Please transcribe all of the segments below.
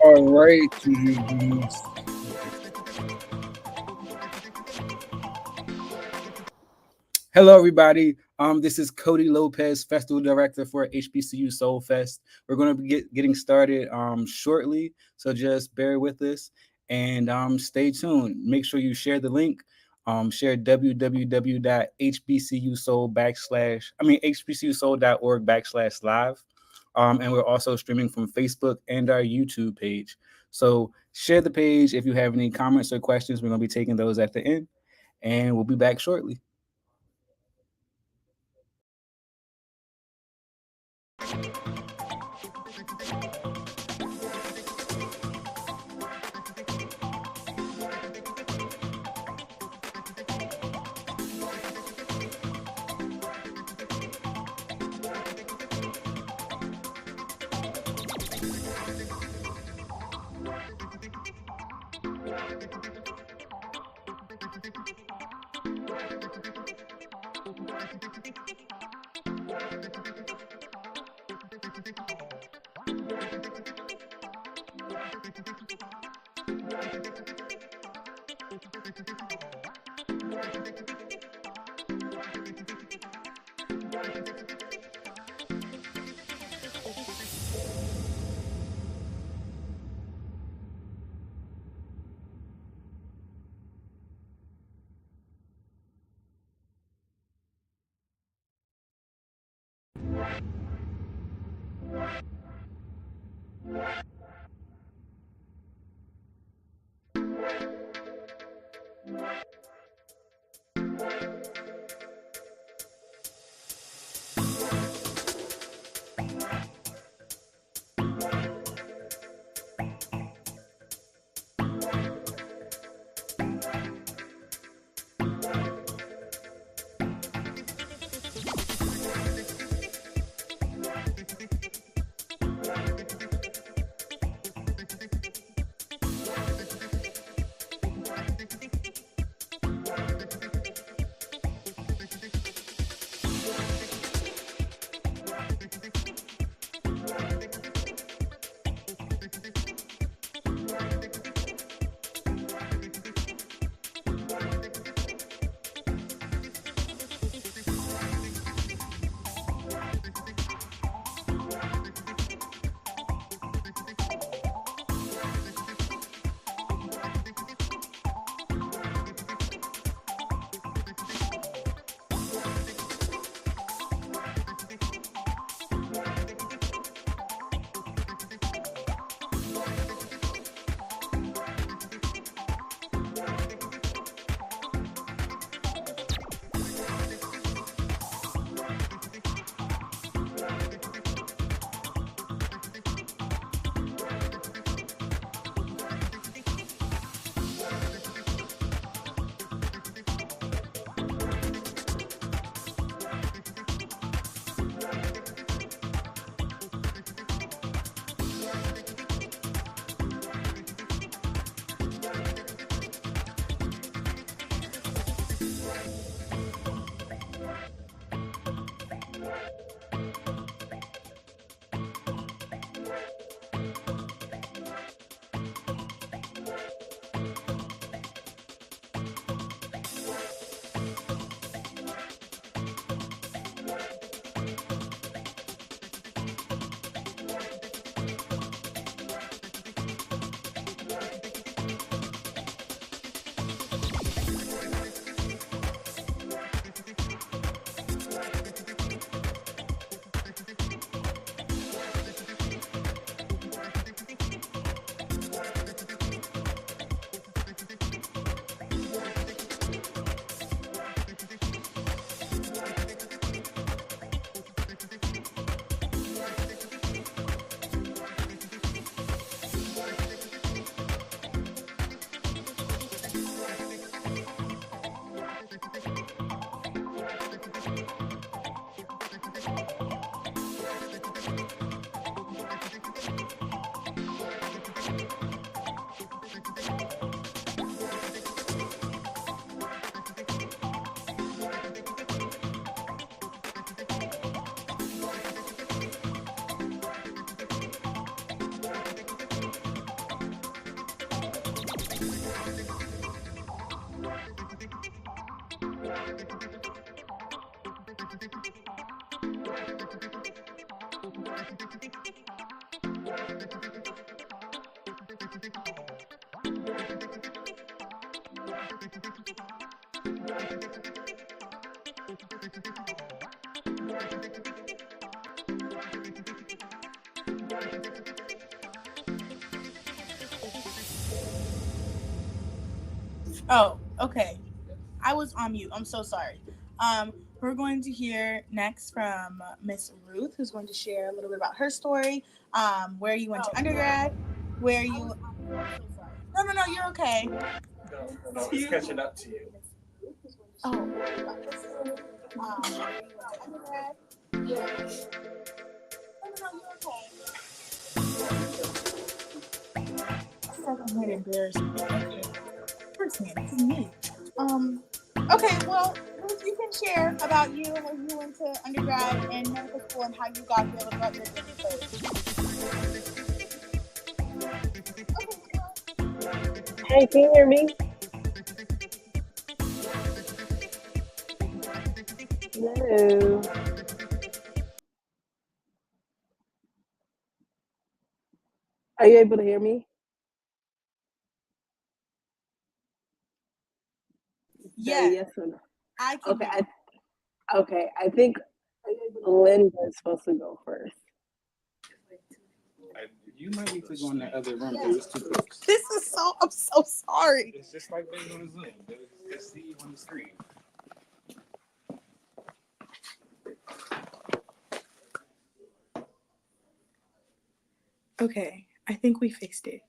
All right. Hello, everybody. This is Cody Lopez, Festival Director for HBCU Soul Fest. We're going to be getting started shortly, so just bear with us and stay tuned. Make sure you share the link. Share hbcusoul.org/live. And we're also streaming from Facebook and our YouTube page. So share the page. If you have any comments or questions, we're going to be taking those at the end, and we'll be back shortly. Oh, okay. I was on mute. I'm so sorry. We're going to hear next from Miss Ruth, who's going to share a little bit about her story, where you went to undergrad, where you. So sorry. No, no, no. You're okay. No, it's catching up to you. Oh, about her story, where you went to undergrad, where. No, no, no. You're okay. Second grade embarrassment. Okay. First name. This is me. Um. Okay. Well, Ruth, you can share about you, where you went to undergrad and medical school, and how you got here about your journey first. Okay. Hey, can you hear me? Hello. Are you able to hear me? Say Yes, yes or no. I can Okay, hear you. I think Linda is supposed to go first. You might need to go in that other room because it's too close. I'm so sorry. It's just like being on Zoom. They see you on the screen. Okay, I think we fixed it.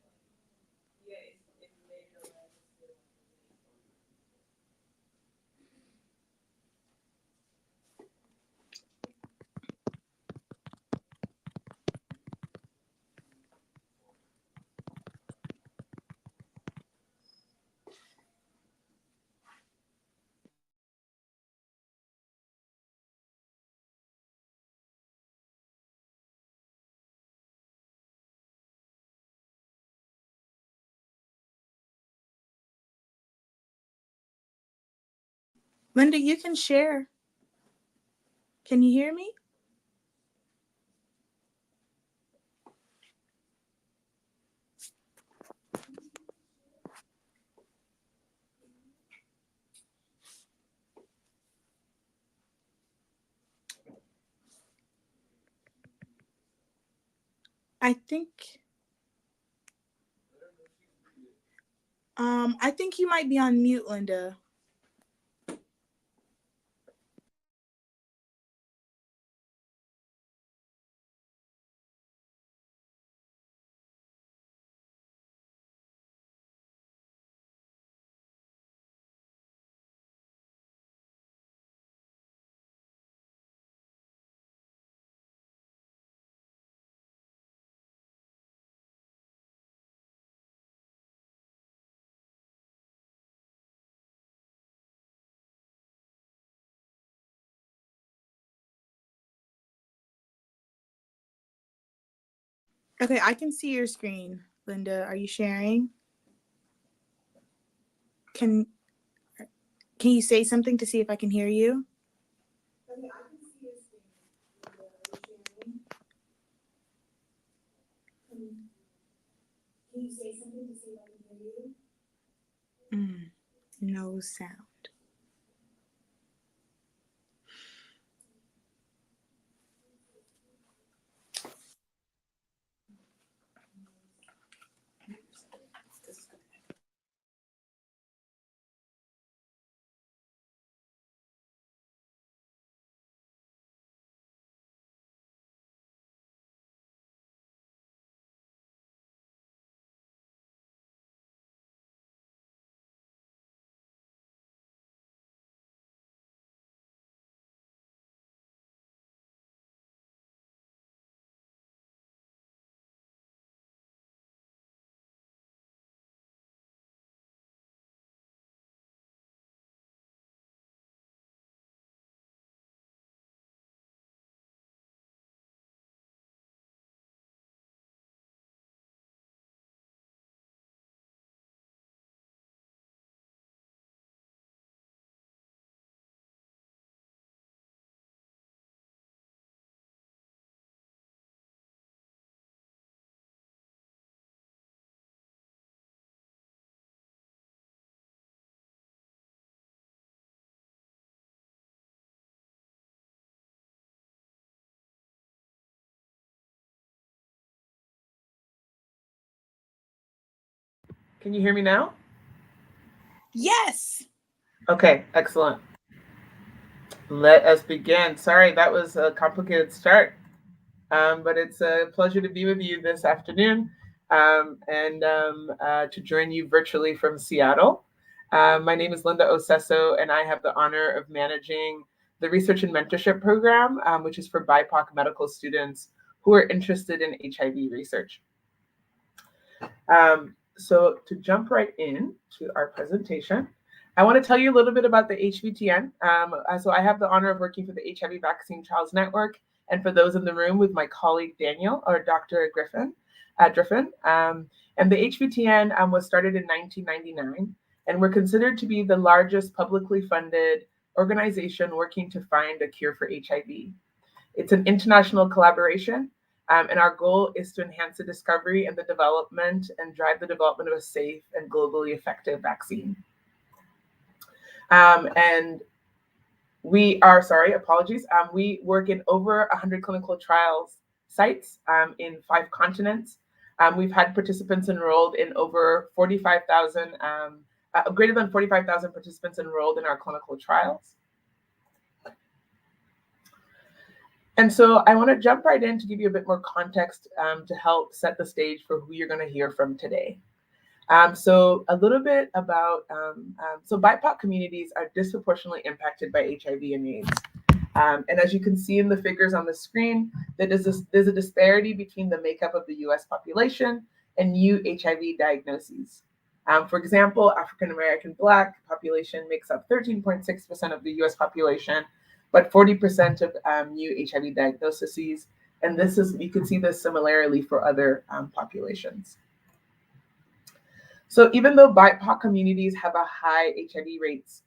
Linda, you can share. Can you hear me? I think you might be on mute, Linda. Okay, I can see your screen. Linda, are you sharing? Can you say something to see if I can hear you? Okay, I can see your screen. Linda, are you sharing? Can you say something to see if I can hear you? No sound. Can you hear me now? Yes. Okay, excellent. Let us begin. Sorry, that was a complicated start, but it's a pleasure to be with you this afternoon and to join you virtually from Seattle. My name is Linda Osesso, and I have the honor of managing the Research and Mentorship Program, which is for BIPOC medical students who are interested in HIV research. So to jump right in to our presentation, I want to tell you a little bit about the HVTN. So I have the honor of working for the HIV Vaccine Trials Network, and for those in the room with my colleague Daniel or Dr. Driffin. And the HVTN was started in 1999, and we're considered to be the largest publicly funded organization working to find a cure for HIV. It's an international collaboration. And our goal is to enhance the discovery and the development and drive the development of a safe and globally effective vaccine. And we are, we work in over 100 clinical trials sites in 5 continents. We've had participants enrolled in over 45,000, greater than 45,000 participants enrolled in our clinical trials. And so I want to jump right in to give you a bit more context to help set the stage for who you're going to hear from today. So a little bit about, so BIPOC communities are disproportionately impacted by HIV and AIDS. And as you can see in the figures on the screen, there's a disparity between the makeup of the US population and new HIV diagnoses. For example, African American Black population makes up 13.6% of the US population, but 40% of new HIV diagnoses. And this is, you can see this similarly for other populations. So even though BIPOC communities have a high HIV rates,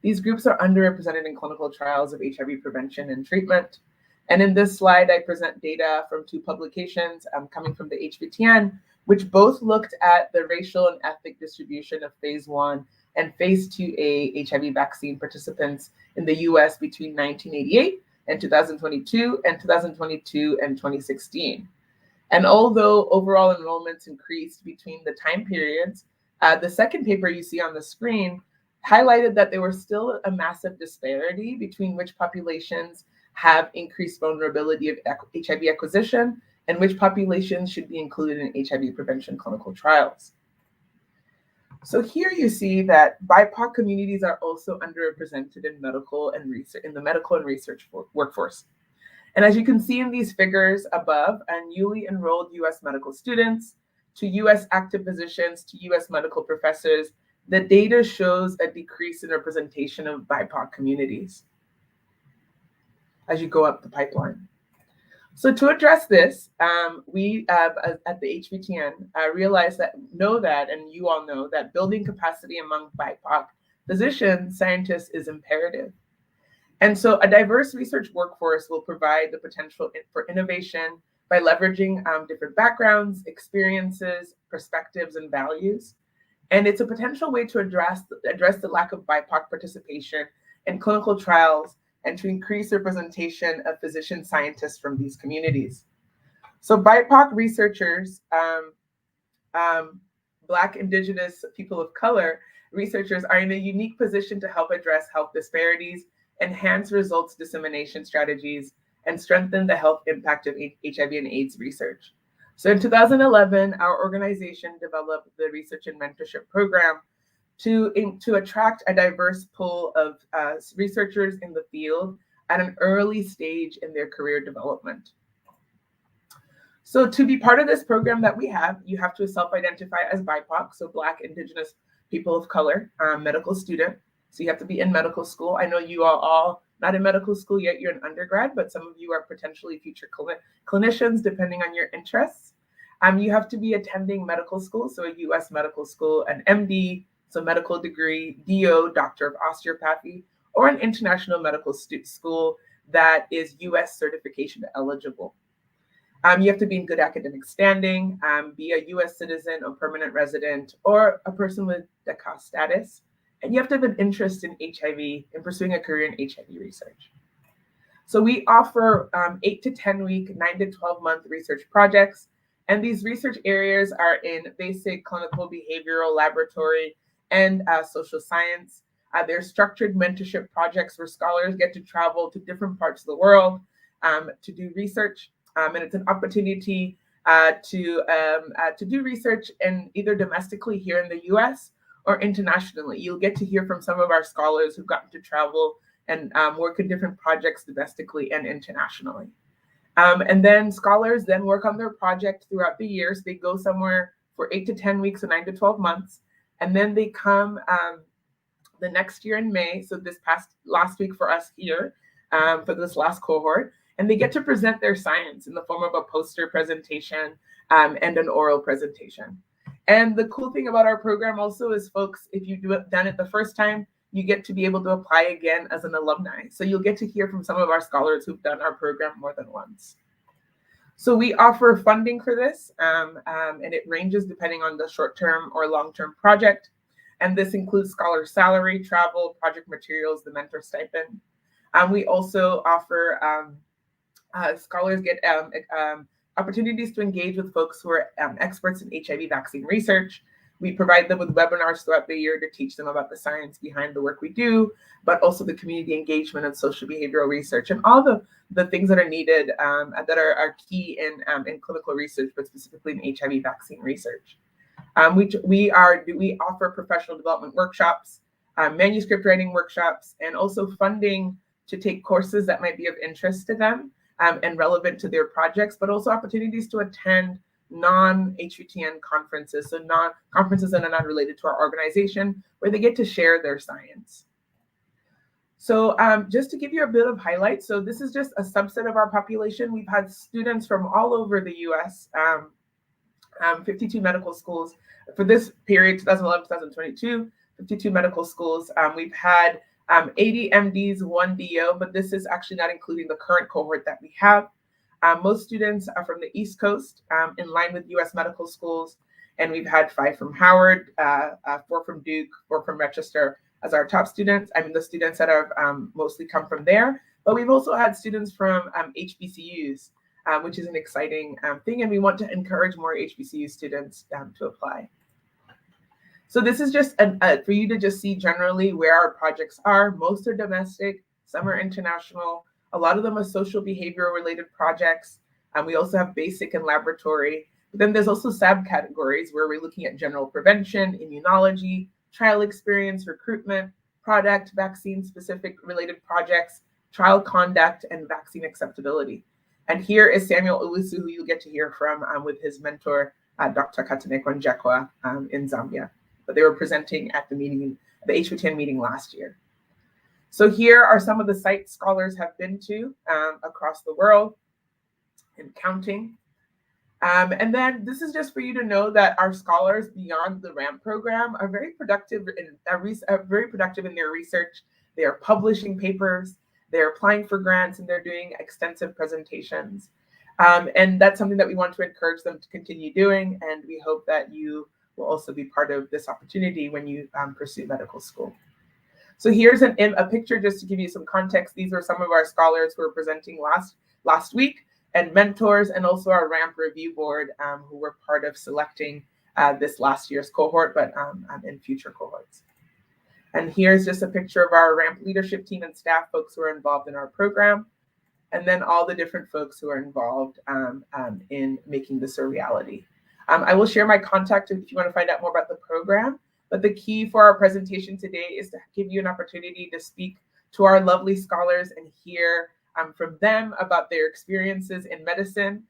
these groups are underrepresented in clinical trials of HIV prevention and treatment. And in this slide, I present data from two publications coming from the HBTN, which both looked at the racial and ethnic distribution of phase 1 and phase 2A HIV vaccine participants in the US between 1988 and 2022 and 2022 and 2016. And although overall enrollments increased between the time periods, the second paper you see on the screen highlighted that there was still a massive disparity between which populations have increased vulnerability of HIV acquisition and which populations should be included in HIV prevention clinical trials. So here you see that BIPOC communities are also underrepresented in medical and research, in the medical and research workforce. And as you can see in these figures above, newly enrolled US medical students to US active physicians to US medical professors, the data shows a decrease in representation of BIPOC communities as you go up the pipeline. So to address this, we at the HBTN realize that, and you all know that building capacity among BIPOC physicians, scientists is imperative. And so a diverse research workforce will provide the potential for innovation by leveraging different backgrounds, experiences, perspectives, and values. And it's a potential way to address the lack of BIPOC participation in clinical trials and to increase representation of physician scientists from these communities. So BIPOC researchers, Black, Indigenous, people of color researchers are in a unique position to help address health disparities, enhance results dissemination strategies, and strengthen the health impact of HIV and AIDS research. So in 2011, our organization developed the Research and Mentorship program to attract a diverse pool of researchers in the field at an early stage in their career development. So to be part of this program that we have, you have to self-identify as BIPOC, so Black, Indigenous, people of color, medical student. So you have to be in medical school. I know you are all not in medical school yet, you're an undergrad, but some of you are potentially future clinicians, depending on your interests. You have to be attending medical school, so a US medical school, an MD, so medical degree, DO, Doctor of Osteopathy, or an international medical school that is US certification eligible. You have to be in good academic standing, be a US citizen or permanent resident, or a person with DACA status. And you have to have an interest in HIV and pursuing a career in HIV research. So we offer 8 to 10 week, 9 to 12 month research projects. And these research areas are in basic clinical behavioral laboratory and social science. They're structured mentorship projects where scholars get to travel to different parts of the world to do research. And it's an opportunity to do research in either domestically here in the US or internationally. You'll get to hear from some of our scholars who've gotten to travel and work in different projects domestically and internationally. And then scholars then work on their project throughout the years. They go somewhere for 8 to 10 weeks or 9 to 12 months. And then they come the next year in May. So last week for us here, for this last cohort, and they get to present their science in the form of a poster presentation and an oral presentation. And the cool thing about our program also is, folks, if you've done it the first time, you get to be able to apply again as an alumni. So you'll get to hear from some of our scholars who've done our program more than once. So we offer funding for this, and it ranges depending on the short-term or long-term project. And this includes scholar salary, travel, project materials, the mentor stipend. We also offer scholars get opportunities to engage with folks who are experts in HIV vaccine research. We provide them with webinars throughout the year to teach them about the science behind the work we do, but also the community engagement and social behavioral research and all the things that are needed that are key in clinical research, but specifically in HIV vaccine research. We offer professional development workshops, manuscript writing workshops, and also funding to take courses that might be of interest to them and relevant to their projects, but also opportunities to attend non-HBTN conferences, so conferences that are not related to our organization, where they get to share their science. So just to give you a bit of highlights, so this is just a subset of our population. We've had students from all over the US, 52 medical schools for this period, 2011-2022, 52 medical schools. We've had 80 MDs, 1 DO, but this is actually not including the current cohort that we have. Most students are from the East Coast, in line with US medical schools, and we've had 5 from Howard, 4 from Duke, 4 from Rochester as our top students. I mean, the students that have mostly come from there, but we've also had students from HBCUs, which is an exciting thing, and we want to encourage more HBCU students to apply. So this is just for you to just see generally where our projects are. Most are domestic, some are international. A lot of them are social behavioral related projects. We also have basic and laboratory. But then there's also subcategories where we're looking at general prevention, immunology, trial experience, recruitment, product, vaccine specific related projects, trial conduct, and vaccine acceptability. And here is Samuel Owusu, who you'll get to hear from with his mentor, Dr. Katanekwa Njekwa in Zambia. But they were presenting at the meeting, the HBTN meeting last year. So here are some of the sites scholars have been to across the world and counting. And then this is just for you to know that our scholars beyond the RAMP program are very productive in their research. They are publishing papers, they're applying for grants, and they're doing extensive presentations. And that's something that we want to encourage them to continue doing. And we hope that you will also be part of this opportunity when you pursue medical school. So here's a picture just to give you some context. These are some of our scholars who were presenting last week, and mentors, and also our RAMP review board who were part of selecting this last year's cohort, but in future cohorts. And here's just a picture of our RAMP leadership team and staff folks who are involved in our program, and then all the different folks who are involved in making this a reality. I will share my contact if you want to find out more about the program, but the key for our presentation today is to give you an opportunity to speak to our lovely scholars and hear from them about their experiences in medicine,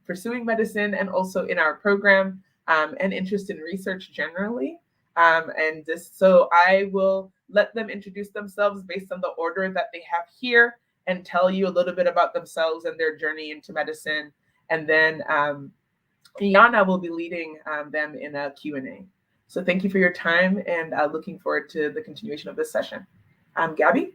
pursuing medicine, and also in our program, and interest in research generally. So I will let them introduce themselves based on the order that they have here and tell you a little bit about themselves and their journey into medicine. And then Yana will be leading them in a Q&A. So thank you for your time, and looking forward to the continuation of this session. Gabby?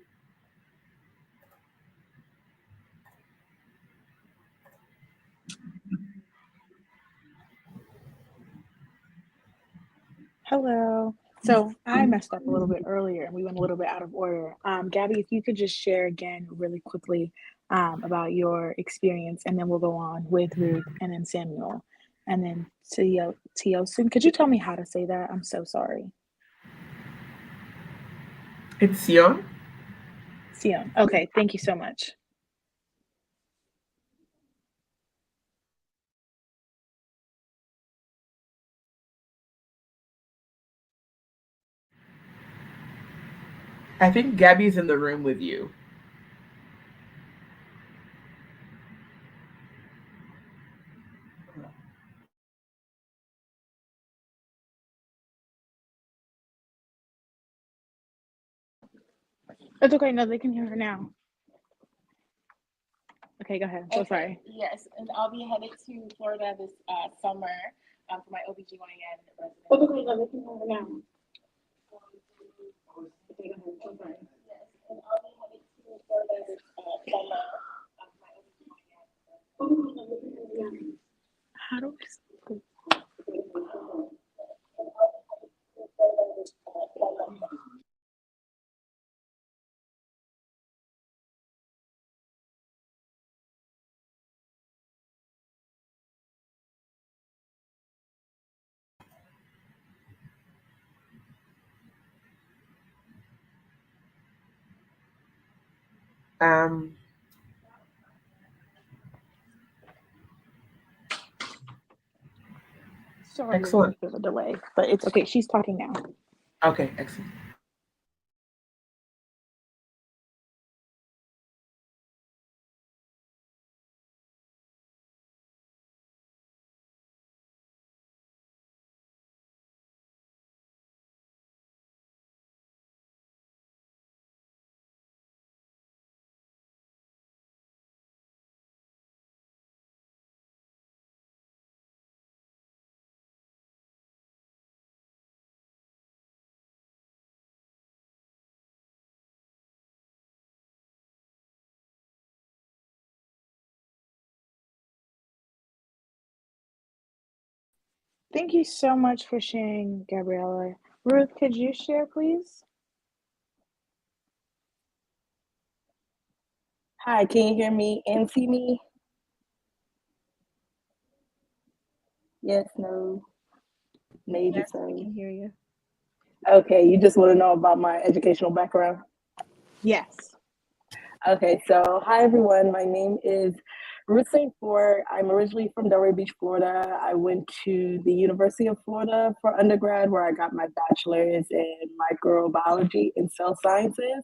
Hello. So I messed up a little bit earlier and we went a little bit out of order. Gabby, if you could just share again really quickly about your experience, and then we'll go on with Ruth and then Samuel and then Tiosun. Could you tell me how to say that? I'm so sorry. It's Sion. Sion. Okay, thank you so much. I think Gabby's in the room with you. It's okay. No, they can hear her now. Okay, go ahead. I'm so sorry. Yes, and I'll be headed to Florida this summer for my OBGYN residency. Okay, no, they can hear her now. Okay, go ahead. So sorry. Yes, and I'll be headed to Florida this summer for my OBGYN. Okay, no, they can hear her now. How do I Um, Sorry, Excellent. Ruth, there's a delay, but it's okay. She's talking now. Okay, excellent. Thank you so much for sharing, Gabriella. Ruth, could you share, please? Hi, can you hear me and see me? Yes, no, maybe Yes, we so. can hear you. Okay, you just want to know about my educational background? Yes. Okay, so hi everyone. My name is Ruth St. Ford. I'm originally from Delray Beach, Florida. I went to the University of Florida for undergrad, where I got my bachelor's in microbiology and cell sciences.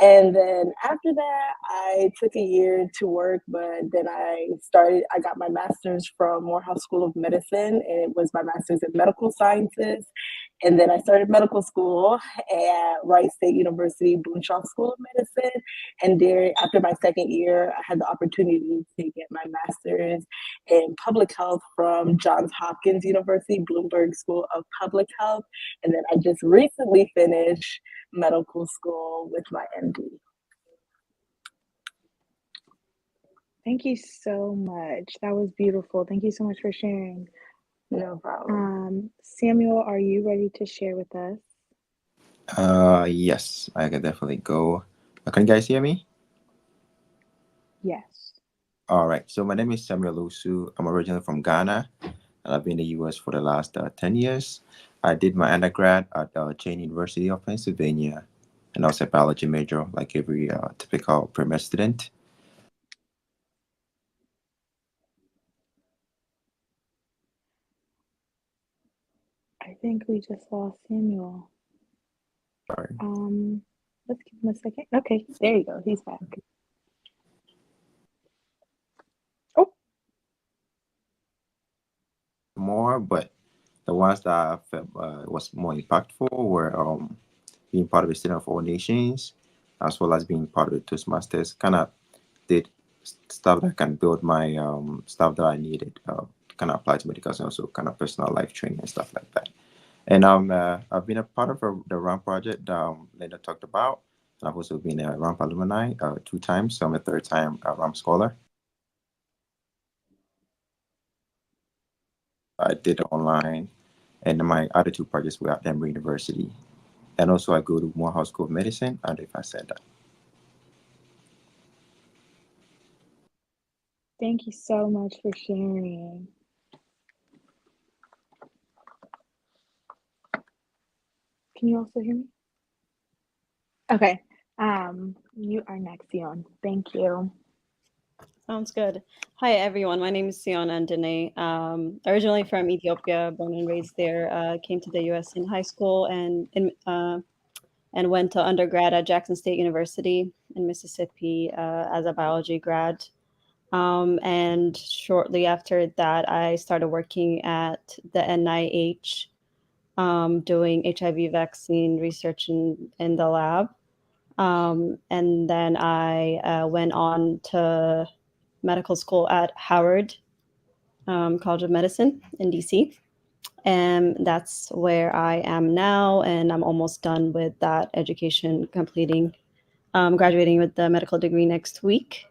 And then after that, I took a year to work, but then I got my master's from Morehouse School of Medicine, and it was my master's in medical sciences. And then I started medical school at Wright State University, Boonshaw School of Medicine. And there, after my second year, I had the opportunity to get my master's in public health from Johns Hopkins University, Bloomberg School of Public Health. And then I just recently finished medical school with my MD. Thank you so much. That was beautiful. Thank you so much for sharing. No problem. Samuel, are you ready to share with us? Yes, I can definitely go. Can you guys hear me? Yes. All right. So my name is Samuel Osu. I'm originally from Ghana, and I've been in the U.S. for the last 10 years. I did my undergrad at Chain University of Pennsylvania, and I was a biology major, like every typical pre-med student. I think we just lost Samuel. Sorry. Let's give him a second. Okay, there you go. He's back. Oh, More, but the ones that I felt was more impactful were being part of the Student of All Nations, as well as being part of the Toastmasters. Kind of did stuff that can build my stuff that I needed, kind of apply to medical and also kind of personal life training and stuff like that. And I've been a part of the RAMP project that Linda talked about. And I've also been a RAMP alumni 2 times, so I'm a third time RAMP scholar. I did it online, and my other two projects were at Emory University. And also I go to Morehouse School of Medicine. I don't know if I said that. thank you so much for sharing. Can you also hear me? Okay. You are next, Sion. Thank you. Sounds good. Hi, everyone. My name is Sion Andene. Originally from Ethiopia, born and raised there. Came to the U.S. in high school and went to undergrad at Jackson State University in Mississippi as a biology grad. And shortly after that, I started working at the NIH, doing HIV vaccine research in the lab. And then I went on to medical school at Howard College of Medicine in DC. And that's where I am now. And I'm almost done with that education, graduating with the medical degree next week.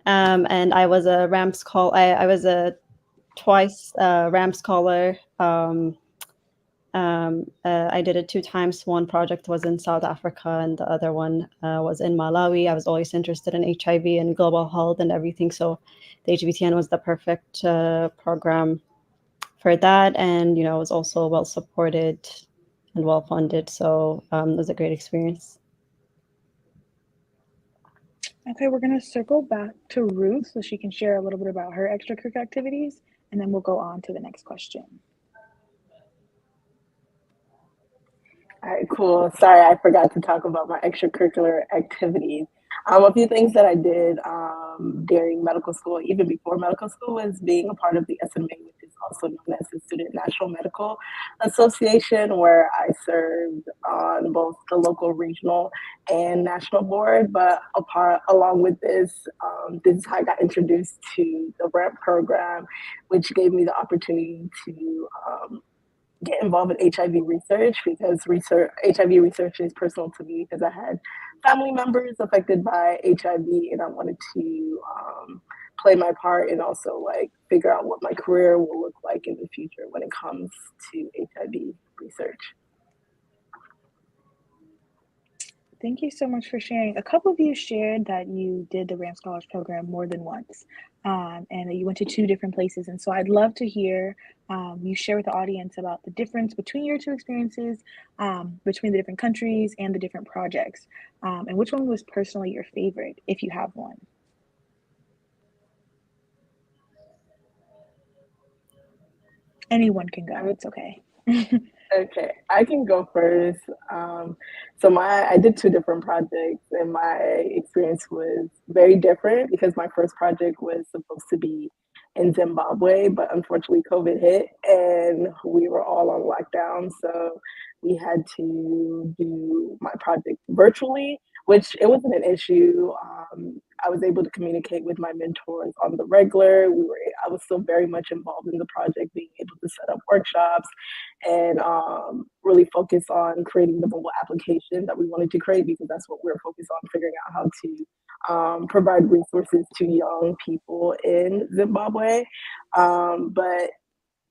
And I was a I was a twice RAM scholar. I did it 2 times. One project was in South Africa, and the other one was in Malawi. I was always interested in HIV and global health and everything. So the HBTN was the perfect program for that. And, it was also well supported and well funded. So it was a great experience. Okay, we're going to circle back to Ruth so she can share a little bit about her extracurricular activities, and then we'll go on to the next question. All right, cool. Sorry, I forgot to talk about my extracurricular activities. A few things that I did during medical school, even before medical school, was being a part of the SMA, which is also known as the Student National Medical Association, where I served on both the local, regional, and national board. But along with this, this is how I got introduced to the RAMP program, which gave me the opportunity to get involved in HIV research, because HIV research is personal to me, because I had family members affected by HIV, and I wanted to play my part and also like figure out what my career will look like in the future when it comes to HIV research. Thank you so much for sharing. A couple of you shared that you did the RAMP Scholars Program more than once, and that you went to 2 different places. And so I'd love to hear you share with the audience about the difference between your 2 experiences, between the different countries and the different projects, and which one was personally your favorite, if you have one. Anyone can go. It's okay. Okay, I can go first. I did 2 different projects, and my experience was very different because my first project was supposed to be in Zimbabwe, but unfortunately COVID hit and we were all on lockdown. So we had to do my project virtually, which it wasn't an issue. I was able to communicate with my mentors on the regular. I was still very much involved in the project, being able to set up workshops and really focus on creating the mobile application that we wanted to create, because that's what we were focused on, figuring out how to provide resources to young people in Zimbabwe. But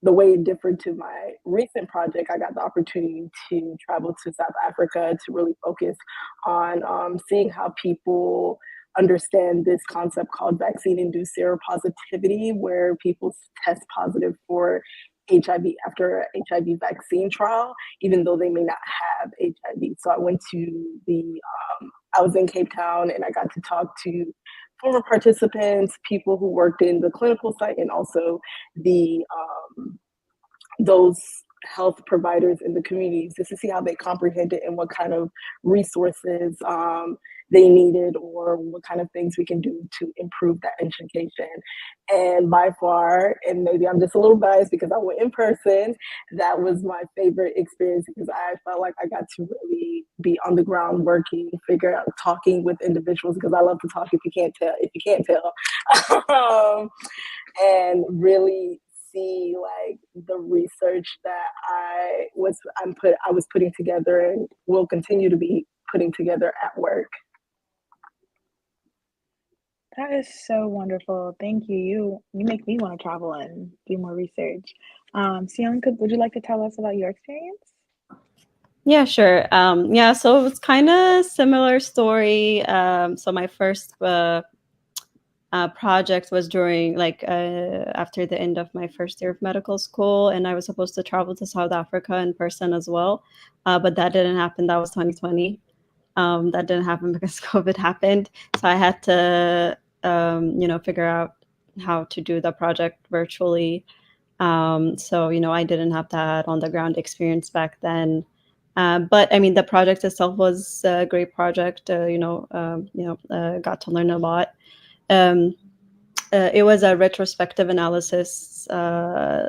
the way it differed to my recent project, I got the opportunity to travel to South Africa to really focus on seeing how people understand this concept called vaccine-induced seropositivity, where people test positive for HIV after an HIV vaccine trial, even though they may not have HIV. So I was in Cape Town, and I got to talk to former participants, people who worked in the clinical site, and also the those health providers in the communities, just to see how they comprehended and what kind of resources they needed, or what kind of things we can do to improve that education. And by far, and maybe I'm just a little biased because I went in person, that was my favorite experience, because I felt like I got to really be on the ground working, figure out, talking with individuals, because I love to talk if you can't tell. And really see like the research that I was putting together and will continue to be putting together at work. That is so wonderful. Thank you. You make me want to travel and do more research. Sion, would you like to tell us about your experience? Yeah, sure. Yeah, so it's kind of similar story. So my first project was during after the end of my first year of medical school, and I was supposed to travel to South Africa in person as well, but that didn't happen. That was 2020. That didn't happen because COVID happened, so I had to figure out how to do the project virtually. So I didn't have that on the ground experience back then. But I mean, the project itself was a great project. Got to learn a lot. It was a retrospective analysis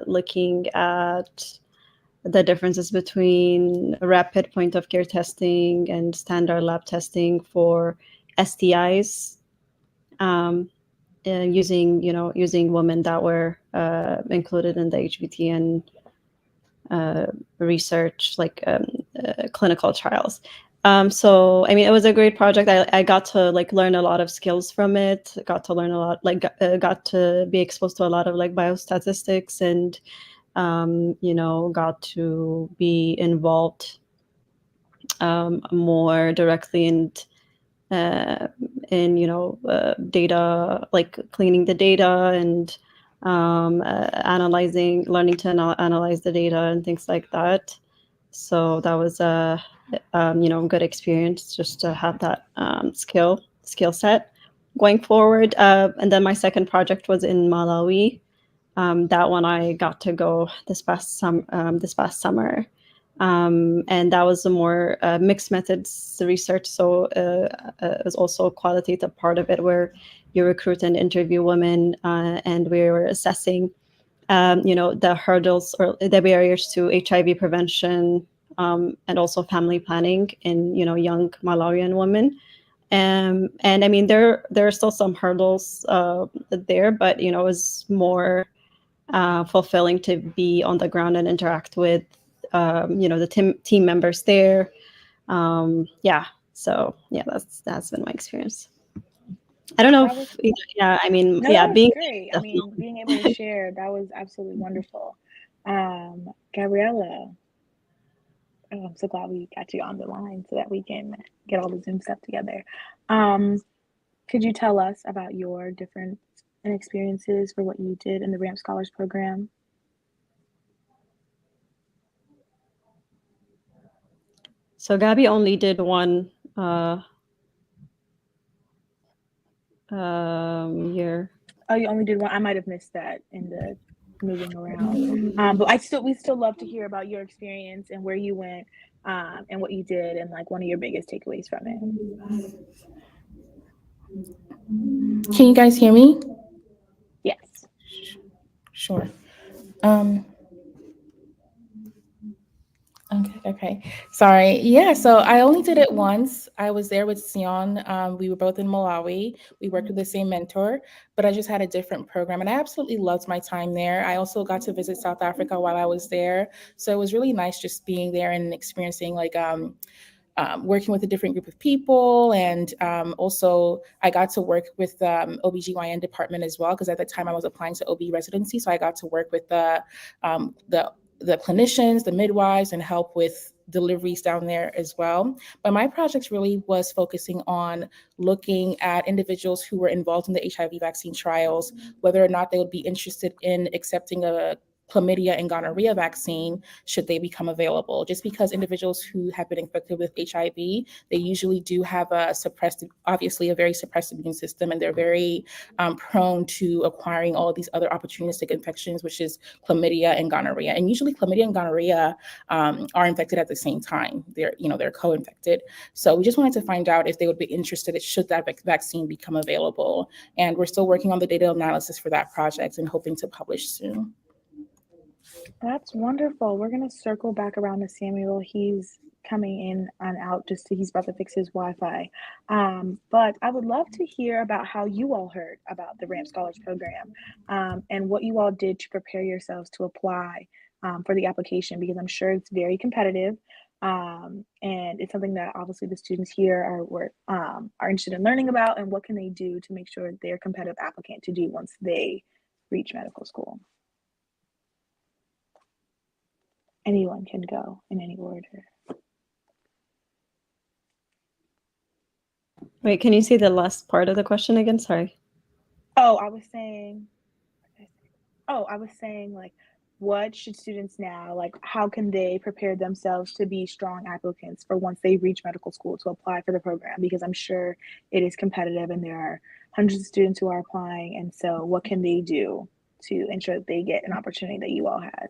looking at the differences between rapid point of care testing and standard lab testing for STIs, using women that were included in the HBTN research, clinical trials. So I mean, it was a great project. I got to learn a lot of skills from it. Got to learn a lot, got to be exposed to a lot of biostatistics, and got to be involved more directly in data, cleaning the data and learning to analyze the data and things like that. So that was a good experience just to have that skill set. going forward. And then my second project was in Malawi. That one I got to go this past summer, and that was a more mixed methods research. So it was also a qualitative part of it where you recruit and interview women, and we were assessing, the hurdles or the barriers to HIV prevention, and also family planning in young Malawian women. And I mean there are still some hurdles there, but it was more fulfilling to be on the ground and interact with the team members there. Yeah, so yeah, that's been my experience. I don't know That if was yeah, I mean, no, yeah, that was being great. I mean, being able to share, that was absolutely wonderful. Gabriella, oh, I'm so glad we got you on the line so that we can get all the Zoom stuff together. Um, could you tell us about your different experiences for what you did in the Ramp Scholars Program? so Gabby only did one year. Oh, you only did one. I might have missed that in the moving around. But we still love to hear about your experience and where you went, and what you did, and like one of your biggest takeaways from it. Can you guys hear me? Yes. Sure. Okay. Sorry. Yeah, so I only did it once. I was there with Sion. We were both in Malawi. We worked with the same mentor, but I just had a different program. And I absolutely loved my time there. I also got to visit South Africa while I was there. So it was really nice just being there and experiencing working with a different group of people. And also I got to work with OBGYN department as well, because at the time I was applying to OB residency. So I got to work with the clinicians, the midwives, and help with deliveries down there as well. But my project really was focusing on looking at individuals who were involved in the HIV vaccine trials, whether or not they would be interested in accepting a chlamydia and gonorrhea vaccine should they become available. Just because individuals who have been infected with HIV, they usually do have obviously a very suppressed immune system, and they're very prone to acquiring all of these other opportunistic infections, which is chlamydia and gonorrhea. And usually chlamydia and gonorrhea are infected at the same time. They're co-infected. So we just wanted to find out if they would be interested should that vaccine become available. And we're still working on the data analysis for that project and hoping to publish soon. That's wonderful. We're gonna circle back around to Samuel. He's coming in and out he's about to fix his Wi-Fi. But I would love to hear about how you all heard about the Ramp Scholars Program, and what you all did to prepare yourselves to apply for the application, because I'm sure it's very competitive. And it's something that obviously the students here are interested in learning about, and what can they do to make sure they're a competitive applicant to do once they reach medical school. Anyone can go in any order. Wait, can you see the last part of the question again? Sorry. I was saying, like, what should students now, like, how can they prepare themselves to be strong applicants for once they reach medical school to apply for the program? Because I'm sure it is competitive and there are hundreds of students who are applying. And so what can they do to ensure that they get an opportunity that you all had?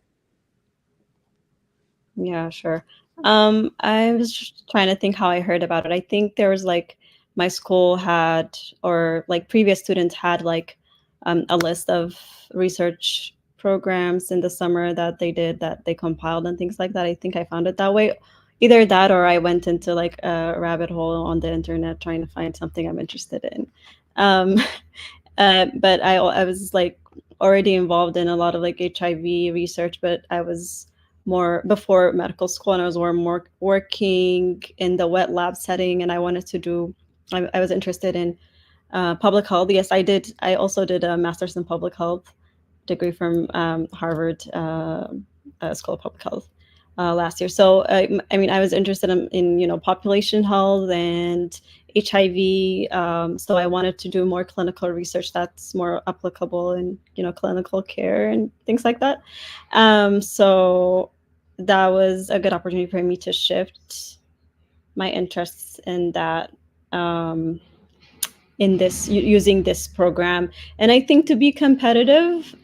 Yeah, sure. I was just trying to think how I heard about it. I think there was my school had, or previous students had a list of research programs in the summer that they did, that they compiled and things like that. I think I found it that way. Either that, or I went into a rabbit hole on the internet trying to find something I'm interested in. But I was already involved in a lot of HIV research, but I was more before medical school, and I was more working in the wet lab setting, and I wanted to do. I was interested in public health. Yes, I did. I also did a master's in public health degree from Harvard School of Public Health last year. So I mean, I was interested in population health and HIV. So I wanted to do more clinical research that's more applicable in clinical care and things like that. So that was a good opportunity for me to shift my interests in that. in this using this program. And I think to be competitive,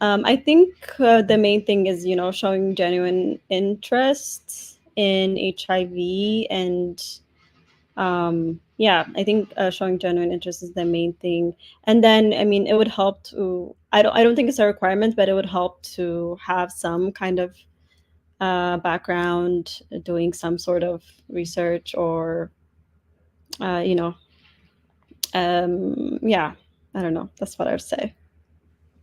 I think the main thing is, showing genuine interest in HIV. And yeah, I think showing genuine interest is the main thing. And then, I mean, it would help to, I don't think it's a requirement, but it would help to have some kind of background doing some sort of research, or you know yeah, I don't know, that's what I would say.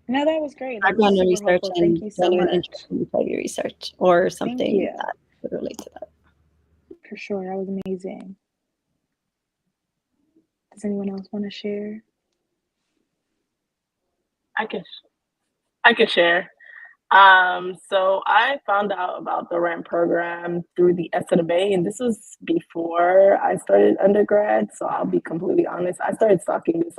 No, that was great. That was Background in super research helpful. Thank and you so genuine much. interest in HIV research, or Thank something you. that would relate to that. For sure. That was amazing. Does anyone else want to share? I can I can share. So I found out about the RAMP program through the S of the Bay, and this was before I started undergrad. So I'll be completely honest. I started stalking this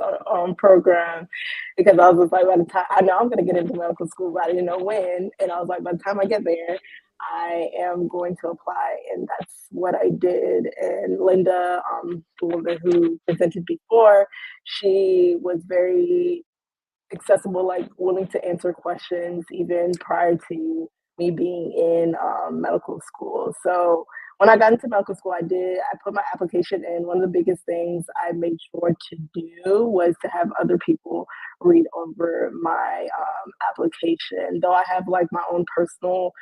program because I was just like, by the time I know I'm going to get into medical school, but I didn't know when. And I was like, by the time I get there, I am going to apply, and that's what I did. And Linda, the woman who presented before, she was very accessible, like willing to answer questions even prior to me being in medical school. So when I got into medical school, I put my application in. One of the biggest things I made sure to do was to have other people read over my application. Though I have like my own personal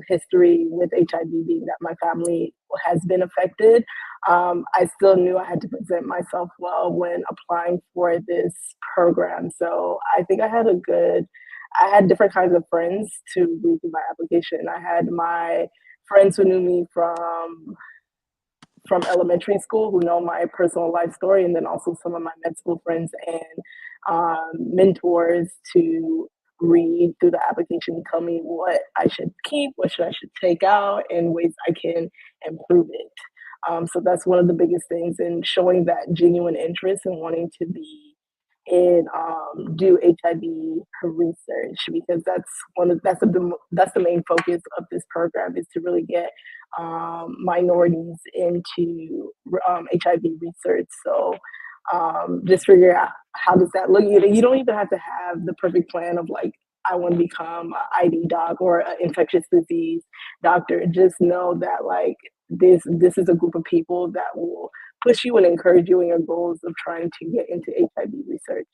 history with HIV, being that my family has been affected, I still knew I had to present myself well when applying for this program. So I think I had different kinds of friends to read through my application. I had my friends who knew me from elementary school who know my personal life story, and then also some of my med school friends and mentors to read through the application and tell me what I should keep, what should I should take out, and ways I can improve it. So that's one of the biggest things in showing that genuine interest and wanting to be in do HIV research, because that's the main focus of this program, is to really get minorities into HIV research. So just figure out how does that look. You don't even have to have the perfect plan of like, I want to become an ID doc or an infectious disease doctor. Just know that like this is a group of people that will push you and encourage you in your goals of trying to get into HIV research.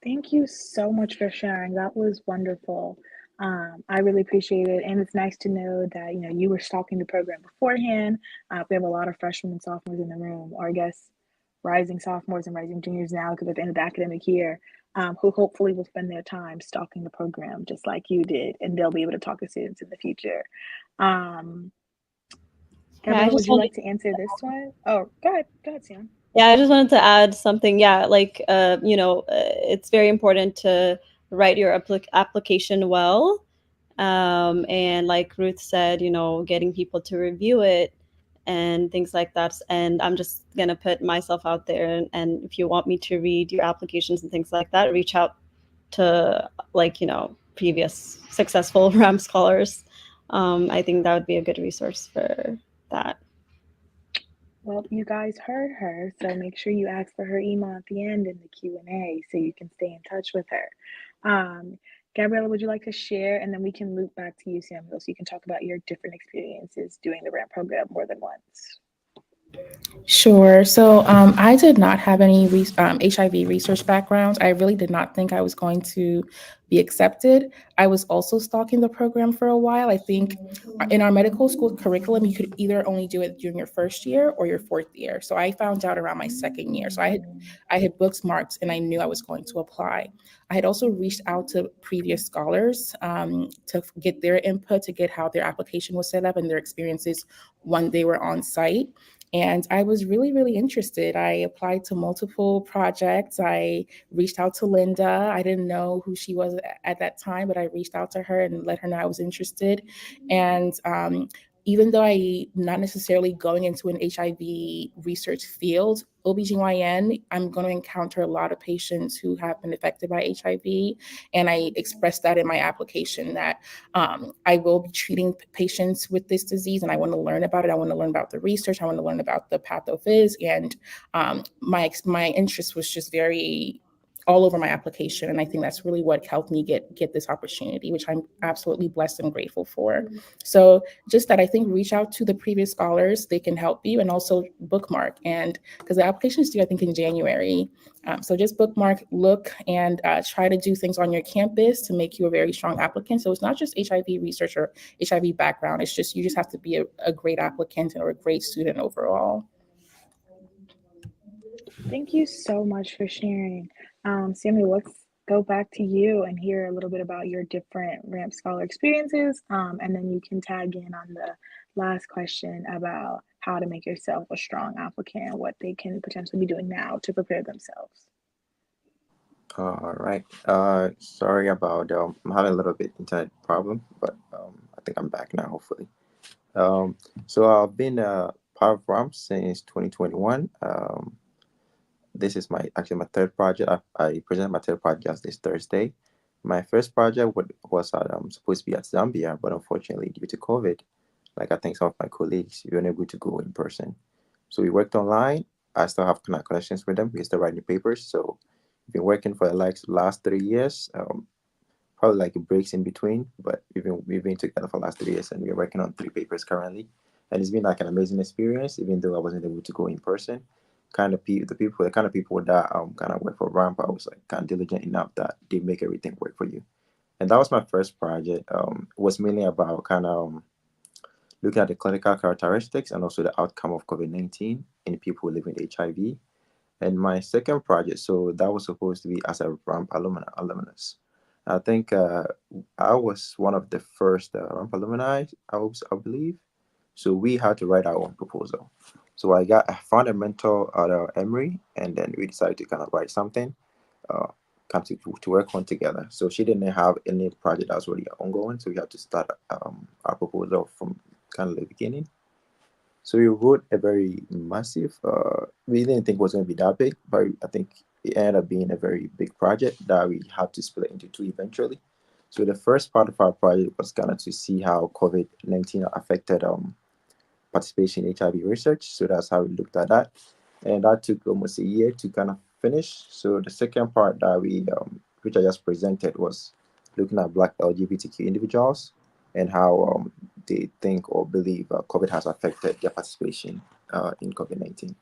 Thank you so much for sharing. That was wonderful. I really appreciate it, and it's nice to know that you were stalking the program beforehand. We have a lot of freshmen and sophomores in the room, or I guess rising sophomores and rising juniors now, because at the end of the academic year, who hopefully will spend their time stalking the program just like you did, and they'll be able to talk to students in the future. Um, Yeah, I Gabriella, would just you wanted like to answer this one? Oh, go ahead, Sion. Yeah, I just wanted to add something. Yeah, like it's very important to write your application well, and like Ruth said, getting people to review it and things like that. And I'm just gonna put myself out there, and if you want me to read your applications and things like that, reach out to, like, previous successful RAM scholars. I think that would be a good resource for that. Well, you guys heard her, so make sure you ask for her email at the end in the Q&A so you can stay in touch with her. Gabriella, would you like to share? And then we can loop back to you, Samuel, so you can talk about your different experiences doing the RAMP program more than once. Sure. So I did not have any HIV research background. I really did not think I was going to be accepted. I was also stalking the program for a while. I think in our medical school curriculum, you could either only do it during your first year or your fourth year. So I found out around my second year. So I had books marked and I knew I was going to apply. I had also reached out to previous scholars to get their input, to get how their application was set up and their experiences when they were on site. And I was really, really interested. I applied to multiple projects. I reached out to Linda. I didn't know who she was at that time, but I reached out to her and let her know I was interested. And even though I not necessarily going into an HIV research field, OBGYN, I'm going to encounter a lot of patients who have been affected by HIV. And I expressed that in my application that I will be treating patients with this disease and I want to learn about it. I want to learn about the research. I want to learn about the pathophys. And my interest was just very all over my application. And I think that's really what helped me get this opportunity, which I'm absolutely blessed and grateful for. So just that, I think reach out to the previous scholars, they can help you, and also bookmark. And because the application is due, I think, in January. So just bookmark, look, and try to do things on your campus to make you a very strong applicant. So it's not just HIV research or HIV background. It's just, you just have to be a great applicant or a great student overall. Thank you so much for sharing. Samuel, let's go back to you and hear a little bit about your different Ramp Scholar experiences. And then you can tag in on the last question about how to make yourself a strong applicant and what they can potentially be doing now to prepare themselves. All right. Sorry about I'm having a little bit internet problem, but I think I'm back now, hopefully. So I've been part of RAM since 2021. This is my third project. I presented my third project this Thursday. My first project was supposed to be at Zambia, but unfortunately, due to COVID, like I think some of my colleagues, we weren't able to go in person. So we worked online. I still have connections with them. We're still writing papers. So we've been working for the last 3 years. Probably like breaks in between, but we've been together for the last 3 years, and we're working on 3 papers currently. And it's been like an amazing experience, even though I wasn't able to go in person. The kind of people that kind of work for Ramp, I was like kind of diligent enough that they make everything work for you. And that was my first project. It was mainly about kind of looking at the clinical characteristics and also the outcome of COVID-19 in people living with HIV. And my second project, so that was supposed to be as a Ramp alumnus. I think I was one of the first Ramp alumni, I believe. So we had to write our own proposal. So I found a mentor at Emory, and then we decided to kind of write something, come to work on together. So she didn't have any project that was already ongoing, so we had to start our proposal from kind of the beginning. So we wrote a very massive. We didn't think it was going to be that big, but I think it ended up being a very big project that we had to split into two eventually. So the first part of our project was kind of to see how COVID-19 affected participation in HIV research. So that's how we looked at that, and that took almost a year to kind of finish. So the second part that which I just presented, was looking at Black LGBTQ individuals and how they think or believe COVID has affected their participation in COVID-19.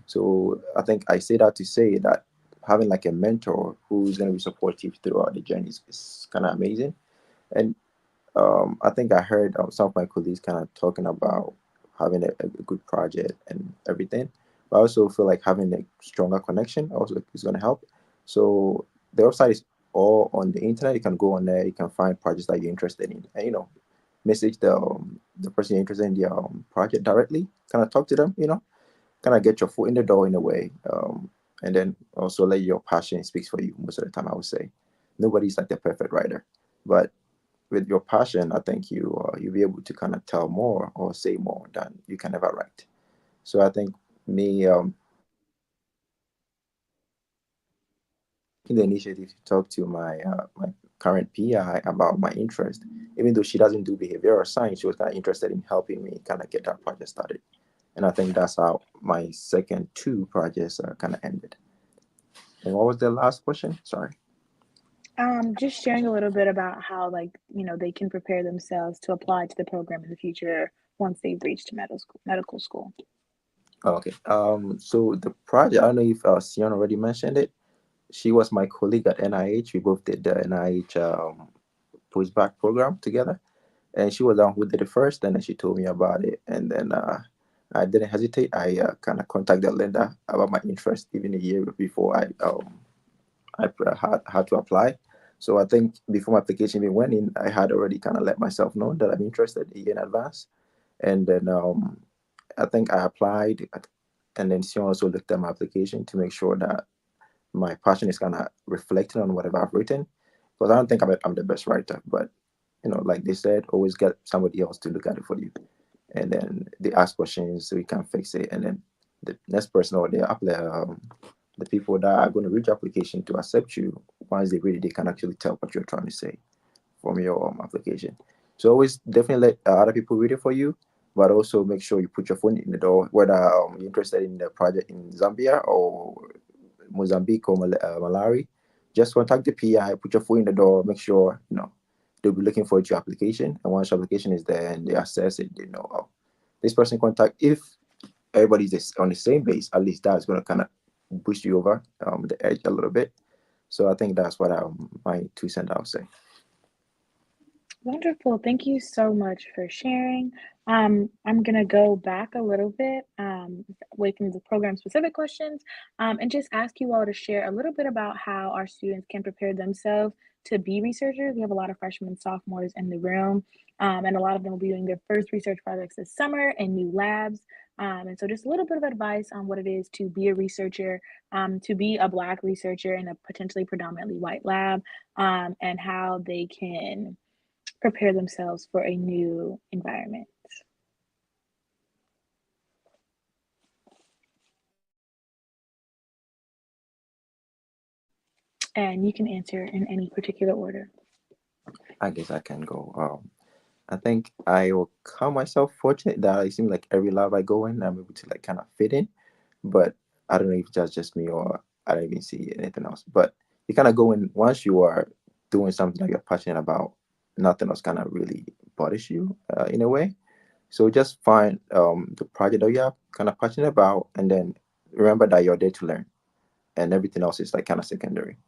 So I think I say that to say that having like a mentor who's going to be supportive throughout the journey is kind of amazing. And I think I heard some of my colleagues kind of talking about having a good project and everything. But I also feel like having a stronger connection also is going to help. So the website is all on the internet. You can go on there. You can find projects that you're interested in, and message the person you're interested in the project directly. Kind of talk to them. Kind of get your foot in the door in a way, and then also let your passion speak for you. Most of the time, I would say nobody's like the perfect writer, but with your passion, I think you'll be able to kind of tell more or say more than you can ever write. So I think me taking the initiative to talk to my current PI about my interest, even though she doesn't do behavioral science, she was kind of interested in helping me kind of get that project started. And I think that's how my second two projects kind of ended. And what was the last question? Sorry. Just sharing a little bit about how, they can prepare themselves to apply to the program in the future once they've reached medical school. Okay. So the project, I don't know if Sion already mentioned it. She was my colleague at NIH. We both did the NIH postbac program together. And she was the one who did it first, and then she told me about it. And then I didn't hesitate. I kind of contacted Linda about my interest even a year before I had to apply. So I think before my application even went in, I had already kind of let myself know that I'm interested a year in advance. And then I think I applied, and then she also looked at my application to make sure that my passion is kind of reflecting on whatever I've written. Because I don't think I'm the best writer, but like they said, always get somebody else to look at it for you. and then they ask questions so we can fix it, and then the next person or the people that are going to read your application to accept you, once they read it, they can actually tell what you're trying to say from your application. So always definitely let other people read it for you, but also make sure you put your phone in the door, whether you're interested in the project in Zambia or Mozambique or Malawi. Just contact the PI, put your phone in the door, make sure they'll be looking for your application, and once your application is there and they assess it, they know, oh, this person contact. If everybody's on the same base, at least that's going to kind of boost you over the edge a little bit. So I think that's what my 2 cents I'll say. Wonderful. Thank you so much for sharing. I'm going to go back a little bit away from the program specific questions and just ask you all to share a little bit about how our students can prepare themselves to be researchers. We have a lot of freshmen and sophomores in the room, and a lot of them will be doing their first research projects this summer in new labs. And so, just a little bit of advice on what it is to be a researcher, to be a Black researcher in a potentially predominantly white lab, and how they can prepare themselves for a new environment. And you can answer in any particular order. I guess I can go. I think I will count myself fortunate that it seems like every lab I go in, I'm able to like kind of fit in. But I don't know if that's just me or I don't even see anything else. But you kind of go in once you are doing something that you're passionate about, nothing else kind of really bothers you in a way. So just find the project that you're kind of passionate about, and then remember that you're there to learn, and everything else is like kind of secondary.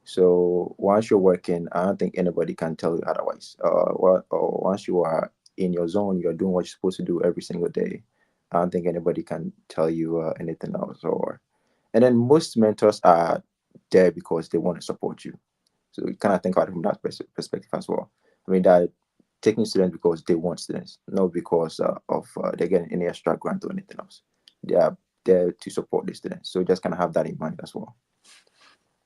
So once you're working, I don't think anybody can tell you otherwise. Or once you are in your zone, you're doing what you're supposed to do every single day. I don't think anybody can tell you anything else. And then most mentors are there because they want to support you. So you kind of think about it from that perspective as well. I mean, that taking students because they want students, not because of they're getting any extra grant or anything else. They are there to support the students. So just kind of have that in mind as well.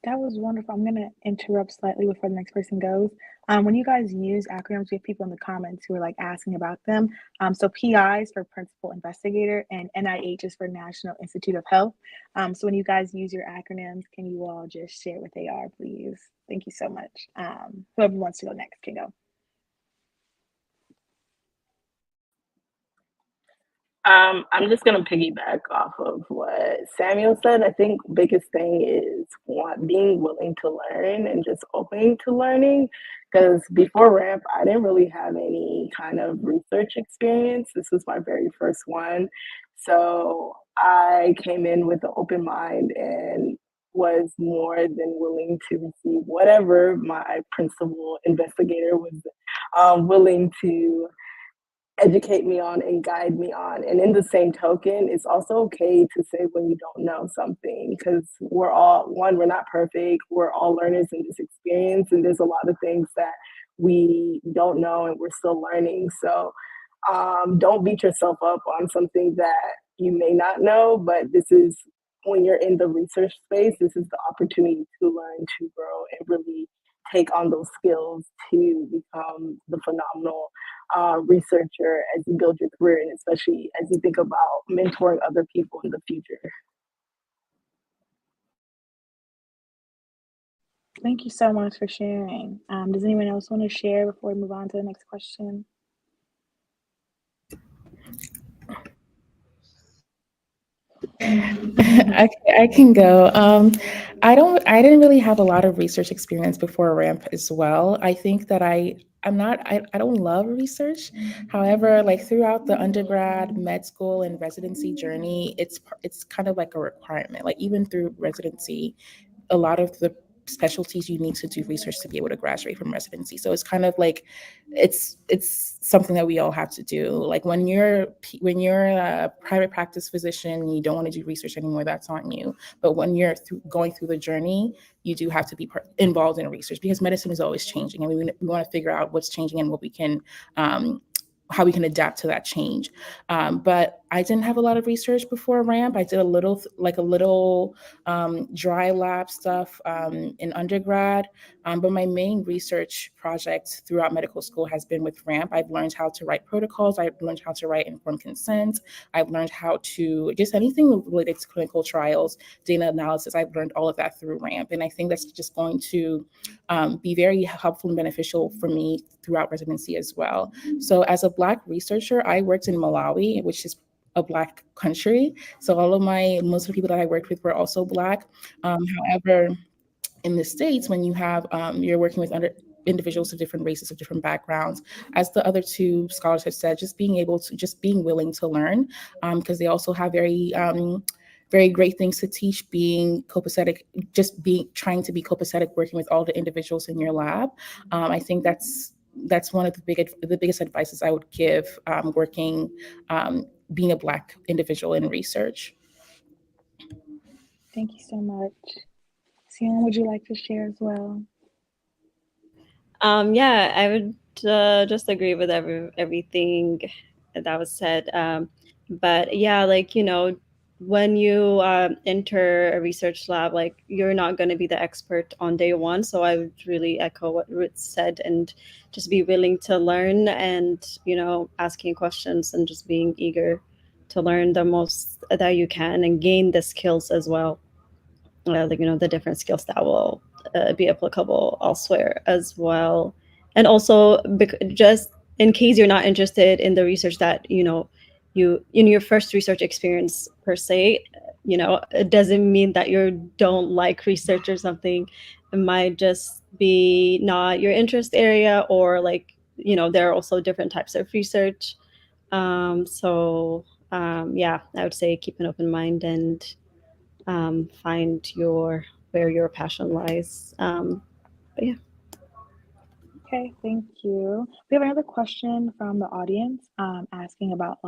That was wonderful. I'm going to interrupt slightly before the next person goes. When you guys use acronyms, we have people in the comments who are like asking about them. So PI is for Principal Investigator, and NIH is for National Institute of Health. So when you guys use your acronyms, can you all just share what they are, please? Thank you so much. Whoever wants to go next can go. I'm just gonna piggyback off of what Samuel said. I think biggest thing is being willing to learn and just open to learning. Because before ramp, I didn't really have any kind of research experience. This was my very first one, so I came in with an open mind and was more than willing to receive whatever my principal investigator was willing to educate me on and guide me on. And in the same token, it's also okay to say when you don't know something, because we're not perfect. We're all learners in this experience, and there's a lot of things that we don't know and we're still learning. So don't beat yourself up on something that you may not know, but this is when you're in the research space, this is the opportunity to learn, to grow, and really take on those skills to become the phenomenal researcher as you build your career, and especially as you think about mentoring other people in the future. Thank you so much for sharing. Does anyone else want to share before we move on to the next question? I can go. I didn't really have a lot of research experience before ramp as well. I think that I don't love research. However, like throughout the undergrad, med school, and residency journey, it's kind of like a requirement. Like even through residency, a lot of the specialties you need to do research to be able to graduate from residency. So it's kind of like it's something that we all have to do. Like when you're a private practice physician and you don't want to do research anymore, that's on you. But when you're going through the journey, you do have to be involved in research because medicine is always changing, and we want to figure out what's changing and what we can how we can adapt to that change. But I didn't have a lot of research before ramp. I did a little dry lab stuff in undergrad, but my main research project throughout medical school has been with ramp. I've learned how to write protocols. I've learned how to write informed consent. I've learned how to just anything related to clinical trials, data analysis. I've learned all of that through ramp, and I think that's just going to be very helpful and beneficial for me throughout residency as well. So as a Black researcher, I worked in Malawi, which is a Black country. So most of the people that I worked with were also Black. However, in the States, when you have, you're working with individuals of different races, of different backgrounds, as the other two scholars have said, just being willing to learn, because they also have very great things to teach, being copacetic, trying to be copacetic, working with all the individuals in your lab. I think that's one of the biggest advices I would give, being a Black individual in research. Thank you so much. Sion, would you like to share as well? Yeah, I would just agree with everything that was said. But yeah, like, when you enter a research lab, like, you're not going to be the expert on day one. So I would really echo what Ruth said, and just be willing to learn, and, asking questions, and just being eager to learn the most that you can, and gain the skills as well. The different skills that will be applicable elsewhere as well. And also, just in case you're not interested in the research that you in your first research experience per se, it doesn't mean that you don't like research or something. It might just be not your interest area, or like, there are also different types of research. Yeah, I would say keep an open mind, and find where your passion lies. But yeah. Okay, thank you. We have another question from the audience, asking about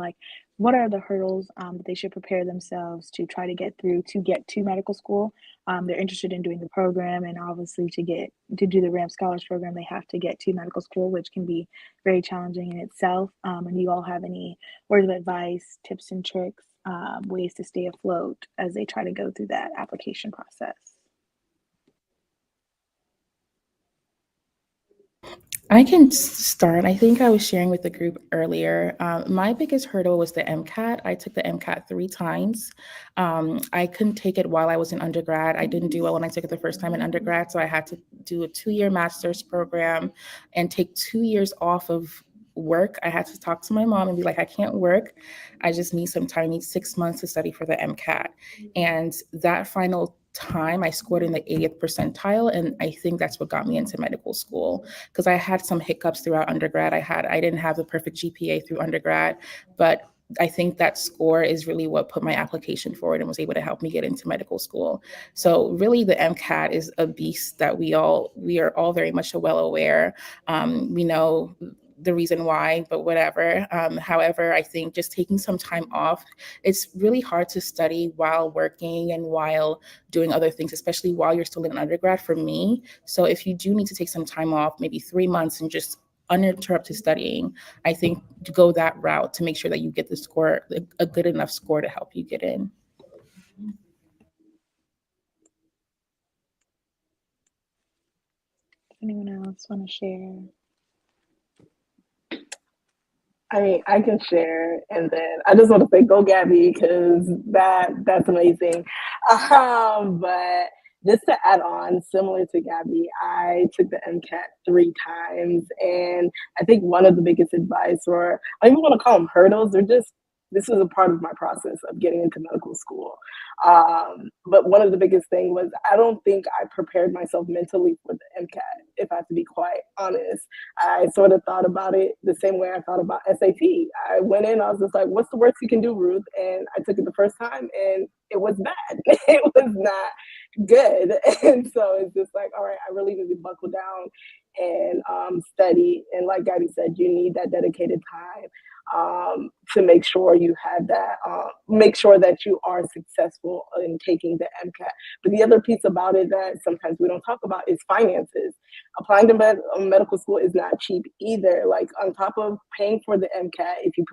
what are the hurdles that they should prepare themselves to try to get through to get to medical school. They're interested in doing the program, and obviously to do the Ramp Scholars Program, they have to get to medical school, which can be very challenging in itself. And do you all have any words of advice, tips and tricks, ways to stay afloat as they try to go through that application process? I can start. I think I was sharing with the group earlier. My biggest hurdle was the MCAT. I took the MCAT 3 times. I couldn't take it while I was in undergrad. I didn't do well when I took it the first time in undergrad, so I had to do a 2-year master's program and take 2 years off of work. I had to talk to my mom and be like, I can't work. I just need some time. I need 6 months to study for the MCAT. And that final time, I scored in the 80th percentile, and I think that's what got me into medical school, because I had some hiccups throughout undergrad. I didn't have the perfect GPA through undergrad, but I think that score is really what put my application forward and was able to help me get into medical school. So really, the MCAT is a beast that we are all very much well aware. We know the reason why, but whatever. However, I think just taking some time off, it's really hard to study while working and while doing other things, especially while you're still in undergrad for me. So if you do need to take some time off, maybe 3 months, and just uninterrupted studying, I think to go that route to make sure that you get the score, a good enough score to help you get in. Does anyone else want to share? I mean, I can share, and then I just want to say, go Gabby, because that's amazing. But just to add on, similar to Gabby, I took the MCAT 3 times, and I think one of the biggest advice, or I don't even want to call them hurdles, this was a part of my process of getting into medical school. But one of the biggest things was I don't think I prepared myself mentally for the MCAT, if I have to be quite honest. I sort of thought about it the same way I thought about SAT. I went in, I was just like, what's the worst you can do, Ruth? And I took it the first time, and it was bad. It was not good. And so it's just like, all right, I really need to buckle down and study. And like Gabby said, you need that dedicated time to make sure you have that, make sure that you are successful in taking the MCAT. But the other piece about it that sometimes we don't talk about is finances. applying to medical school is not cheap either. Like on top of paying for the MCAT, if you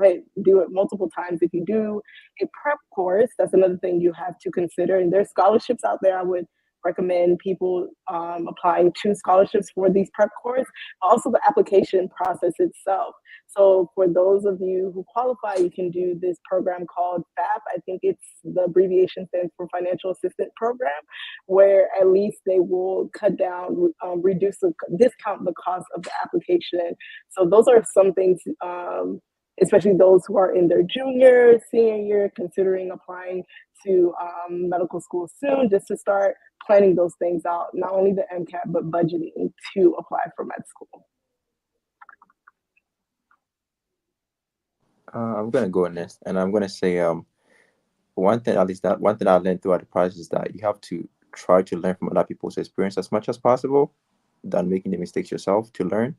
do it multiple times, if you do a prep course, that's another thing you have to consider. And there's scholarships out there. I would recommend people applying to scholarships for these prep courses, also the application process itself. So for those of you who qualify, you can do this program called FAP. I think it's the abbreviation stands for Financial Assistance Program, where at least they will cut down, discount the cost of the application. So those are some things, especially those who are in their junior, senior year, considering applying to medical school soon, just to start planning those things out, not only the MCAT, but budgeting to apply for med school. I'm gonna go next, and I'm gonna say one thing, at least that one thing I learned throughout the process is that you have to try to learn from other people's experience as much as possible than making the mistakes yourself to learn.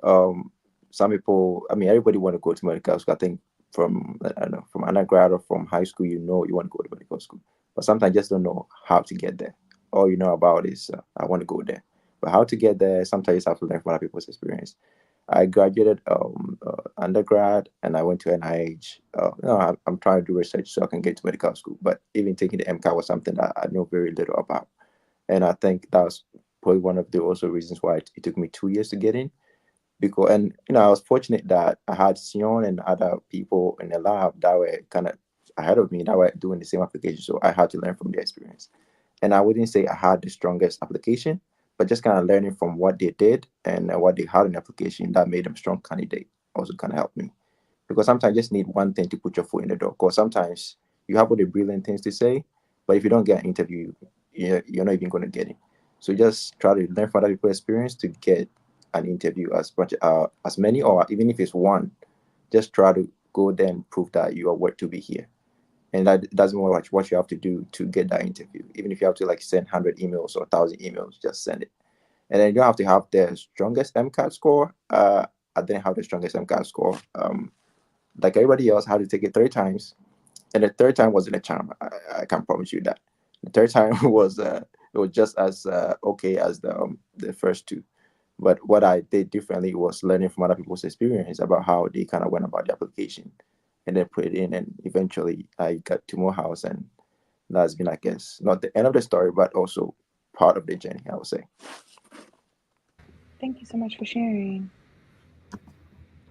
Um, some people, I mean, everybody want to go to medical school. I think from I don't know, from undergrad or from high school, you know you want to go to medical school, but sometimes you just don't know how to get there. All you know about is I want to go there, but how to get there, sometimes you have to learn from other people's experience. I graduated undergrad and I went to NIH. I'm trying to do research so I can get to medical school. But even taking the MCAT was something that I know very little about. And I think that was probably one of the also reasons why it took me 2 years to get in. Because, and I was fortunate that I had Sion and other people in the lab that were kind of ahead of me that were doing the same application. So I had to learn from their experience. And I wouldn't say I had the strongest application, but just kind of learning from what they did and what they had in the application that made them strong candidate also kind of helped me. Because sometimes you just need one thing to put your foot in the door. Because sometimes you have all the brilliant things to say, but if you don't get an interview, you're not even going to get it. So just try to learn from other people's experience to get an interview as many, or even if it's one, just try to go there and prove that you are worth to be here. And that doesn't matter what you have to do to get that interview. Even if you have to like send 100 emails or 1,000 emails, just send it. And then you don't have to have the strongest MCAT score. I didn't have the strongest MCAT score. Like everybody else, I had to take it 3 times, and the third time wasn't a charm. I can promise you that. The third time was it was just as okay as the first two. But what I did differently was learning from other people's experience about how they kind of went about the application, and then put it in, and eventually I got to Morehouse, and that's been, I guess, not the end of the story, but also part of the journey, I would say. Thank you so much for sharing.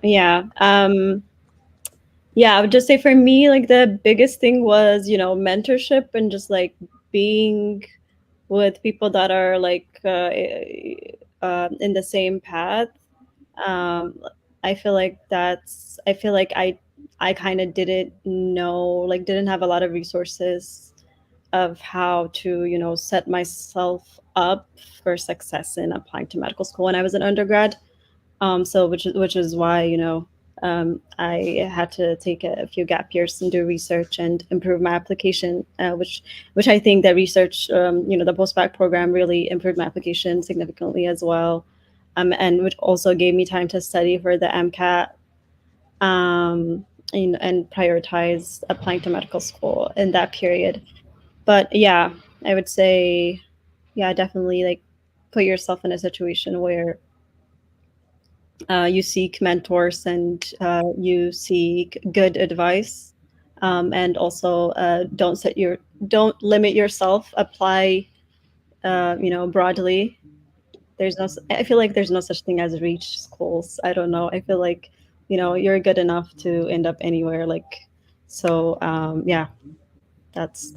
Yeah. Yeah, I would just say for me, like the biggest thing was, mentorship and just like being with people that are like in the same path. Um, I feel like I kind of didn't know, like didn't have a lot of resources of how to, set myself up for success in applying to medical school when I was an undergrad. So which is why I had to take a few gap years and do research and improve my application, which I think that research, the post-bac program really improved my application significantly as well, and which also gave me time to study for the MCAT, and prioritize applying to medical school in that period. But yeah, I would say, yeah, definitely like put yourself in a situation where you seek mentors and you seek good advice, and also don't limit yourself. Apply, broadly. I feel like there's no such thing as reach schools. I don't know. I feel like you're good enough to end up anywhere. Like, so yeah, that's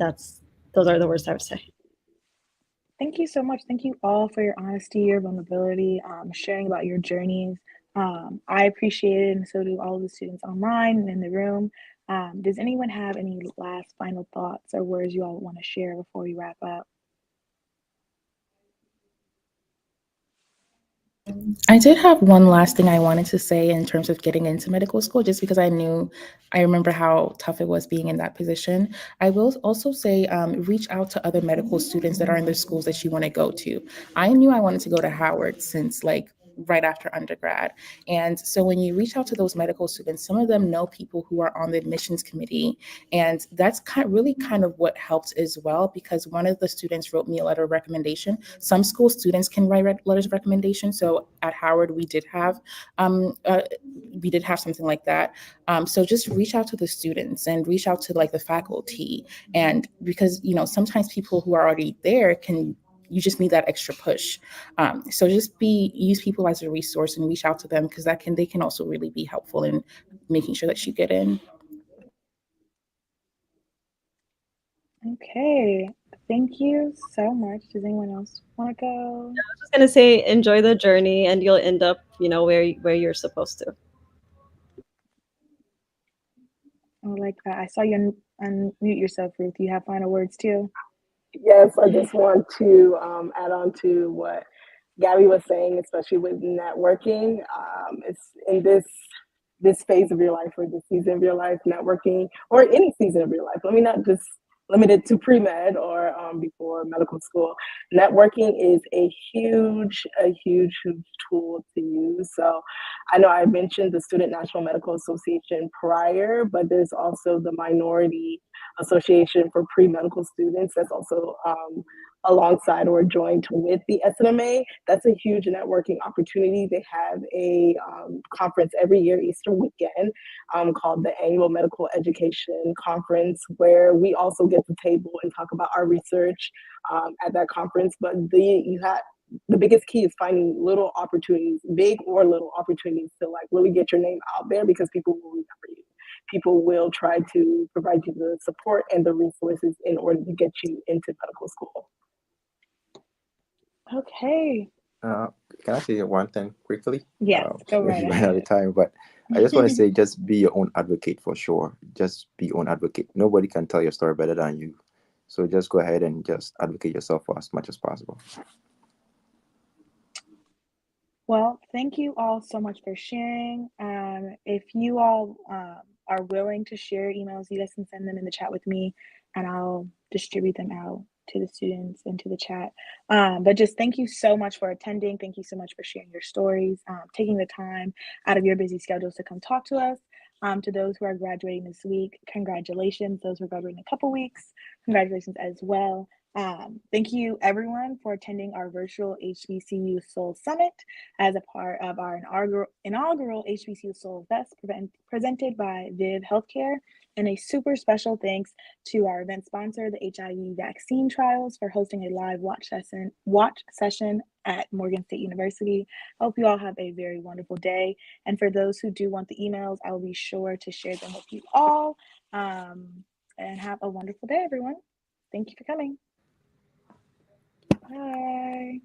those are the words I would say. Thank you so much. Thank you all for your honesty, your vulnerability, sharing about your journeys. I appreciate it, and so do all of the students online and in the room. Does anyone have any last final thoughts or words you all want to share before we wrap up? I did have one last thing I wanted to say in terms of getting into medical school, just because I remember how tough it was being in that position. I will also say reach out to other medical students that are in the schools that you want to go to. I knew I wanted to go to Howard since like right after undergrad. And so when you reach out to those medical students, some of them know people who are on the admissions committee. And that's really kind of what helped as well, because one of the students wrote me a letter of recommendation. Some school students can write letters of recommendation. So at Howard, we did have something like that. So just reach out to the students and reach out to like the faculty. And because, sometimes people who are already there you just need that extra push. So just use people as a resource and reach out to them, because they can also really be helpful in making sure that you get in. Okay, thank you so much. Does anyone else want to go? I was just gonna say, enjoy the journey, and you'll end up, where you're supposed to. I like that. I saw you unmute yourself, Ruth. You have final words too? Yes, I just want to add on to what Gabby was saying, especially with networking. It's in this phase of your life, or this season of your life, networking, or any season of your life. Let me not just limit it to pre-med or before medical school. Networking is a huge tool to use. So I know I mentioned the Student National Medical Association prior, but there's also the Minority Association for Pre-Medical Students that's also alongside or joined with the SNMA. That's a huge networking opportunity. They have a conference every year, Easter weekend, called the Annual Medical Education Conference, where we also get to table and talk about our research at that conference. But the biggest key is finding little opportunities, big or little opportunities, to like really get your name out there, because people will remember you. People will try to provide you the support and the resources in order to get you into medical school. Okay. Can I say one thing quickly? Yes, go right ahead. Out of time, but I just want to say, just be your own advocate for sure. Just be your own advocate. Nobody can tell your story better than you. So just go ahead and just advocate yourself for as much as possible. Well, thank you all so much for sharing. If you all are willing to share emails, you guys can send them in the chat with me, and I'll distribute them out to the students and to the chat. But just thank you so much for attending. Thank you so much for sharing your stories, taking the time out of your busy schedules to come talk to us. To those who are graduating this week, congratulations. Those who are graduating in a couple weeks, congratulations as well. Thank you everyone for attending our virtual HBCU Soul Summit as a part of our inaugural HBCU Soul Fest presented by Viv Healthcare. And a super special thanks to our event sponsor, the HIV vaccine trials, for hosting a live watch session at Morgan State University. I hope you all have a very wonderful day. And for those who do want the emails, I will be sure to share them with you all. And have a wonderful day, everyone. Thank you for coming. Bye.